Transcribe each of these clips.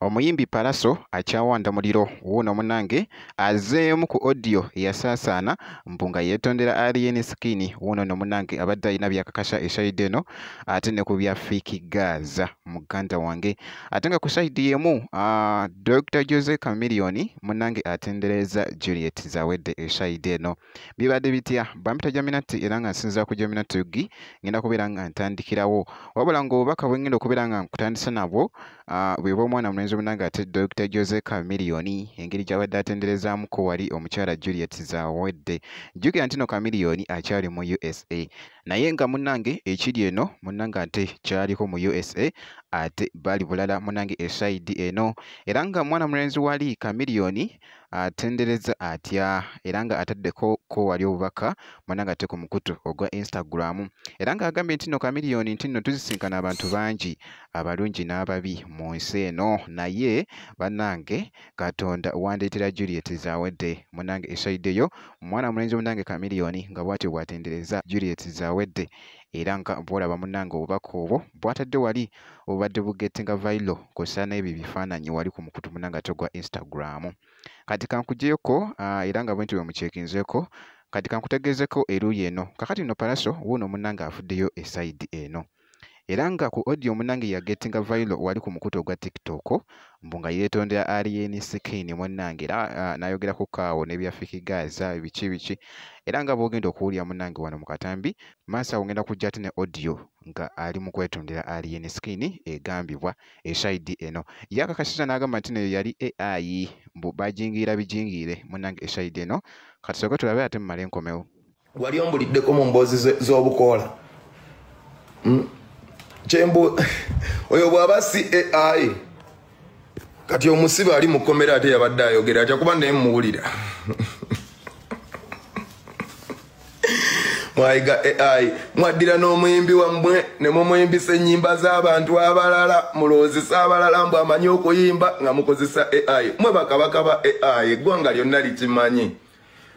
Omuyimbi Pallaso akyawanda muliro wuuno munnange azeemu ku audio yasaasaana mbu nga yeetondera Alien Skin. Wuuno no munnange abadde alina byakakasa esayidi eno ate ne ku bya Fiki Gaza muganda wange. Ate nga ku sayidi yemu Dr. Jose Chameleone munnange atendereza Juliet Zawedde esayidi eno. Bibadde bitya? Bampita Jaminati era nga nsinza ku Jaminati Ugi ngenda kubeera nga ntandikirawo. Wabula ng'obubaka bwe ngenda okubeera nga nkutandisa nabwo bwe bw'omwana mulenzi munnange ate Dr. Jose Chameleone engeri gy'abadde atenderezaamuko wali omukyala Juliet Zawedde. Jjukira nti no Chameleone akyali mu USA naye nga munnange ekiri eno munnange ate kyaliko mu USA ate bali bulala munnange esayidi eno era nga mwana mulenzi wali Chameleone atendereza atya era nga ataddeko ko wali obubaka munnange ate ku mukutu ogwa Instagram era nga agambye nti no Chameleone nti nno tuzisinkana abantu bangi abalungi n'ababi mu nsi eno naye bannange Katonda wandeetera Juliet Zawedde munnange esayidi eyo mwana mulenzi munnange Chameleone nga bw'atyo bw'atendereza Juliet Zawedde era nga bw'olaba munnange obubaka obwo bw'atadde wali obubadde bugettinga viral kw'ossa n'ebyo bifaananyi wali ku mukutu munnange ate gwa Instagram. Kati kankugyeko era nga bwe nti bwe mukyekinzeeko kati kankutegeezeko eruuyi eno kakati no Pallaso wuuno munnange afuddeyo esayidi eno era nga ku audio munnange yagettinga viral wali ku mukutu ogwa TikTok mbu nga yeetondera Alien Skin munnange era n'ayogera ku kaawo n'ebya Fiki Gaza biki era nga bw'ogenda okuwulira munnange wano mu katambi maaso awo ngenda kujja ate ne audio nga ali mu kwetondera Alien Skin egambibwa esayidi eno yakakasiza n'agamba nti neyo yali AI mbu bajingiira bijingiire munnange esayidi eno kati soke tulabe ate mmale nkomewo. Wali ombuliddeko mu mboozi z'obukoola kyembu oyo bw'aba si AI kati omusibe ali mu kkomera ate yabadde ayogera atya kuba naye muwulira mwayiga AI mwaddira n'omuyimbi wammwe ne mumuyimbisa ennyimba z'abantu abalala mulowoozesa abalala mbu amanyi okuyimba nga mukozesa AI mwe bakabaka ba AI eggwanga lyonna likimanyi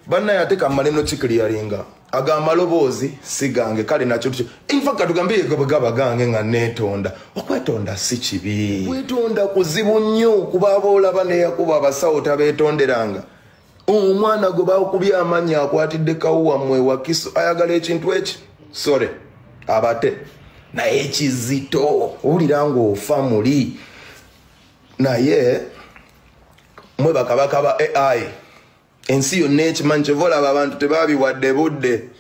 bannaye ate kammale no kikiriyalinga agammaloboozi si gange kale nakyo tukyo infact tugambe bwe gaba gange nga neetonda okwetonda si kibi wetonda kuzibu nnyo kuba aboolaba neyakuba abasawo tabeetonderanga omwana gwe bakubya amannya akwatidde kawuwa mmwe wakiso ayagala ekintu eki sore abate naye ekizito owulira ng'ofa muli naye mwe bakabaka ba AI ensi yonna ekimanyi kyevolaba abantu tebabiwadde budde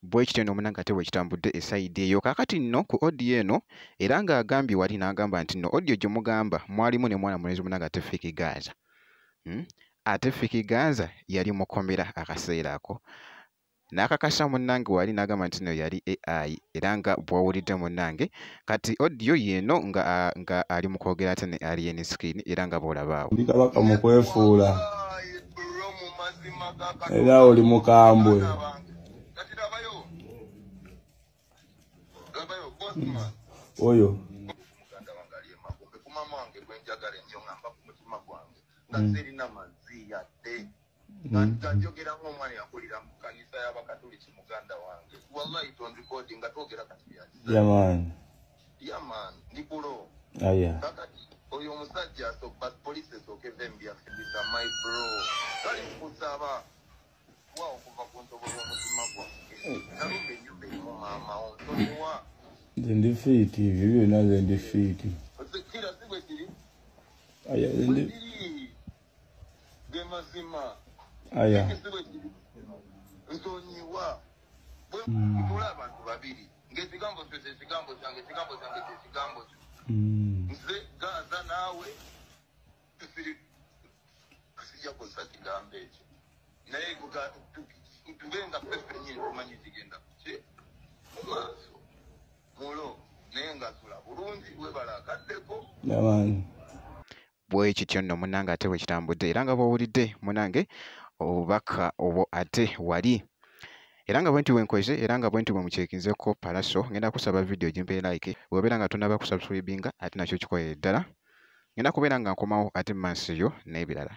bwe kityo nno munnange ate bwe kitambudde esayidi eyo kaakati nno ku audio eno era ng'agambye wali n'agamba nti nno audio gye mugamba mwalimu ne mwana mulenzi munnange ate Fiki Gaza ate Fiki Gaza yali mukomera akaseera ako n'akakasa munnange wali n'agamba nti no yali AI era nga bw'owulidde munnange kati audio yeno nga ali mu kwogera ate ne Alien Skin era nga bw'olabaawo ndi kabaka mu kwefuula era oli mukambwe oyo aya oyo omusajja asooka poliisi esooka evembya fibisa my bro kale nkusaba wa okuva ku ntobola omutima gwange nalumba ennyumba erimu maama ontoniwa nze ndi fiiti ebyo byonna nze ndi fiiti kira si bwe kiri aya ge mazima aya si bwe kiri ntonyiwa bwe ntula abantu babiri ng'ekigambo kyo kyekigambo kyange ekigambo kyange kyekigambo kyo nze Gaza naawe sijja kussa kigambo ekyo naye tube nga ffe nyini tumanyi kigenda kuki mu maaso mulo naye nga tula bulungi webala akaddeko yamaani bwe kityo nno munnange ate bwe kitambudde era nga bw'owulidde munnange obubaka obwo ate wali era nga bwe nti bwenkoze era nga bwe nti bwe mukyekinzeko Pallaso ngenda kusaba video gimpe like bw'obeera nga tonnaba kusubscribinga ate nakyo kikolerera ddala ngenda kubeera nga nkomawo ate mu maaso yo n'ebirala.